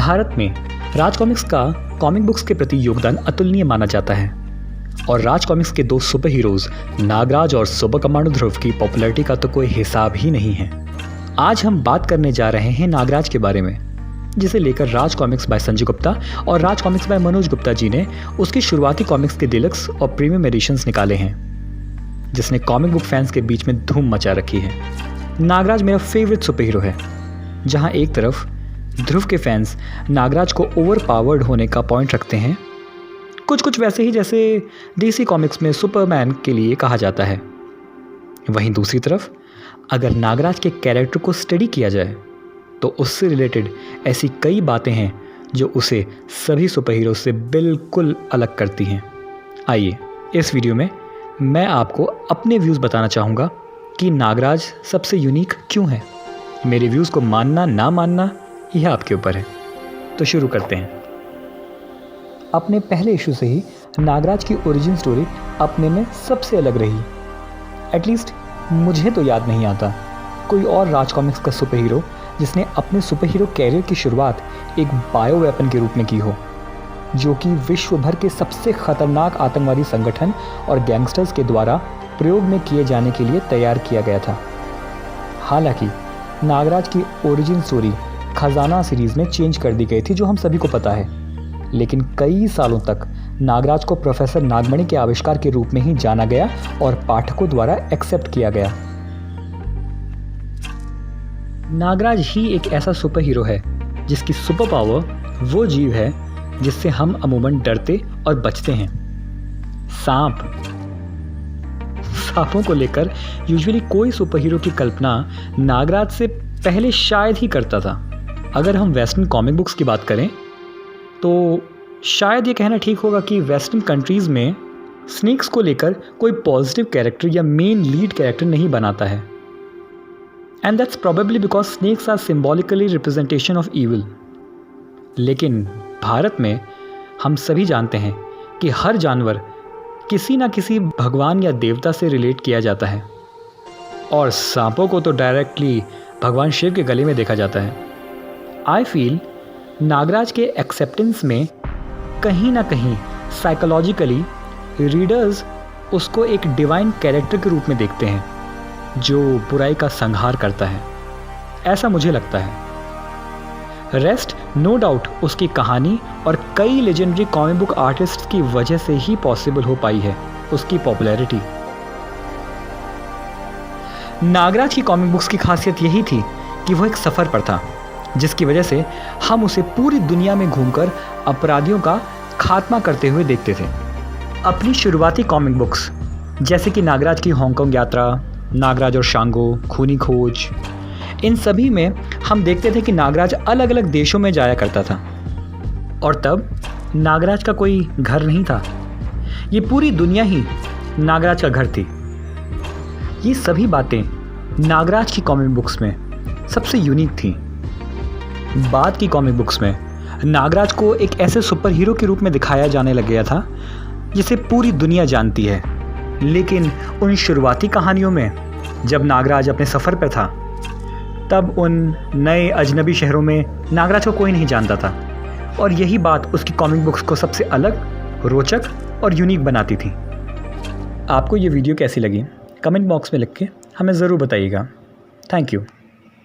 भारत में राज कॉमिक्स का comic books के प्रति योगदान अतुलनीय माना जाता है और राज कॉमिक्स के दो सुपर हीरोज नागराज और सुपर कमांडो ध्रुव की पॉपुलैरिटी का तो कोई हिसाब ही नहीं है। आज हम बात करने जा रहे हैं नागराज के बारे में, जिसे लेकर राज कॉमिक्स बाय संजय गुप्ता और राज कॉमिक्स बाय मनोज गुप्ता जी ने उसकी शुरुआती कॉमिक्स के डिलक्स और प्रीमियम एडिशंस निकाले हैं, जिसने कॉमिक बुक फैंस के बीच में धूम मचा रखी है। नागराज मेरा फेवरेट सुपर हीरो है, जहां एक तरफ ध्रुव के फैंस नागराज को ओवर पावर्ड होने का पॉइंट रखते हैं, कुछ वैसे ही जैसे डीसी कॉमिक्स में सुपरमैन के लिए कहा जाता है। वहीं दूसरी तरफ अगर नागराज के कैरेक्टर को स्टडी किया जाए तो उससे रिलेटेड ऐसी कई बातें हैं जो उसे सभी सुपर हीरो से बिल्कुल अलग करती हैं। आइए इस वीडियो में मैं आपको अपने व्यूज़ बताना चाहूँगा कि नागराज सबसे यूनिक क्यों है। मेरे व्यूज़ को मानना ना मानना यह आपके ऊपर है। तो शुरू करते हैं। अपने पहले इशू से ही नागराज की ओरिजिन स्टोरी अपने में सबसे अलग रही। एटलीस्ट मुझे तो याद नहीं आता कोई और राज कॉमिक्स का सुपर हीरो जिसने अपने सुपर हीरो कैरियर की शुरुआत एक बायो वेपन के रूप में की हो, जो कि विश्व भर के सबसे खतरनाक आतंकवादी संगठन और गैंगस्टर्स के द्वारा प्रयोग में किए जाने के लिए तैयार किया गया था। हालांकि नागराज की ओरिजिन स्टोरी खजाना सीरीज़ में चेंज कर दी गई थी, जो हम सभी को पता है, लेकिन कई सालों तक नागराज को प्रोफेसर नागमणि के आविष्कार के रूप में ही जाना गया और पाठकों द्वारा एक्सेप्ट किया गया। नागराज ही एक ऐसा सुपर हीरो है जिसकी सुपर पावर वो जीव है जिससे हम अमूमन डरते और बचते हैं, सांप। सांपों को लेकर यूजुअली कोई सुपर हीरो की कल्पना नागराज से पहले शायद ही करता था। अगर हम वेस्टर्न कॉमिक बुक्स की बात करें तो शायद ये कहना ठीक होगा कि वेस्टर्न कंट्रीज़ में स्नेक्स को लेकर कोई पॉजिटिव कैरेक्टर या मेन लीड कैरेक्टर नहीं बनाता है, and that's probably because snakes are symbolically representation of evil. लेकिन भारत में हम सभी जानते हैं कि हर जानवर किसी ना किसी भगवान या देवता से रिलेट किया जाता है, और सांपों को तो डायरेक्टली भगवान शिव के गले में देखा जाता है। आई फील नागराज के एक्सेप्टेंस में कहीं ना कहीं साइकोलॉजिकली रीडर्स उसको एक डिवाइन कैरेक्टर के रूप में देखते हैं जो बुराई का संहार करता है, ऐसा मुझे लगता है। रेस्ट नो डाउट उसकी कहानी और कई लेजेंडरी कॉमिक बुक आर्टिस्ट्स की वजह से ही पॉसिबल हो पाई है उसकी पॉपुलैरिटी। नागराज की कॉमिक बुक्स की खासियत यही थी कि वो एक सफ़र पर था, जिसकी वजह से हम उसे पूरी दुनिया में घूमकर अपराधियों का खात्मा करते हुए देखते थे। अपनी शुरुआती कॉमिक बुक्स जैसे कि नागराज की हांगकांग यात्रा, नागराज और शांगो, खूनी खोज, इन सभी में हम देखते थे कि नागराज अलग अलग देशों में जाया करता था, और तब नागराज का कोई घर नहीं था, ये पूरी दुनिया ही नागराज का घर थी। ये सभी बातें नागराज की कॉमिक बुक्स में सबसे यूनिक थी। बाद की कॉमिक बुक्स में नागराज को एक ऐसे सुपर हीरो के रूप में दिखाया जाने लग गया था जिसे पूरी दुनिया जानती है, लेकिन उन शुरुआती कहानियों में जब नागराज अपने सफ़र पर था तब उन नए अजनबी शहरों में नागराज को कोई नहीं जानता था, और यही बात उसकी कॉमिक बुक्स को सबसे अलग, रोचक और यूनिक बनाती थी। आपको ये वीडियो कैसी लगी कमेंट बॉक्स में लिख के हमें ज़रूर बताइएगा। Thank you.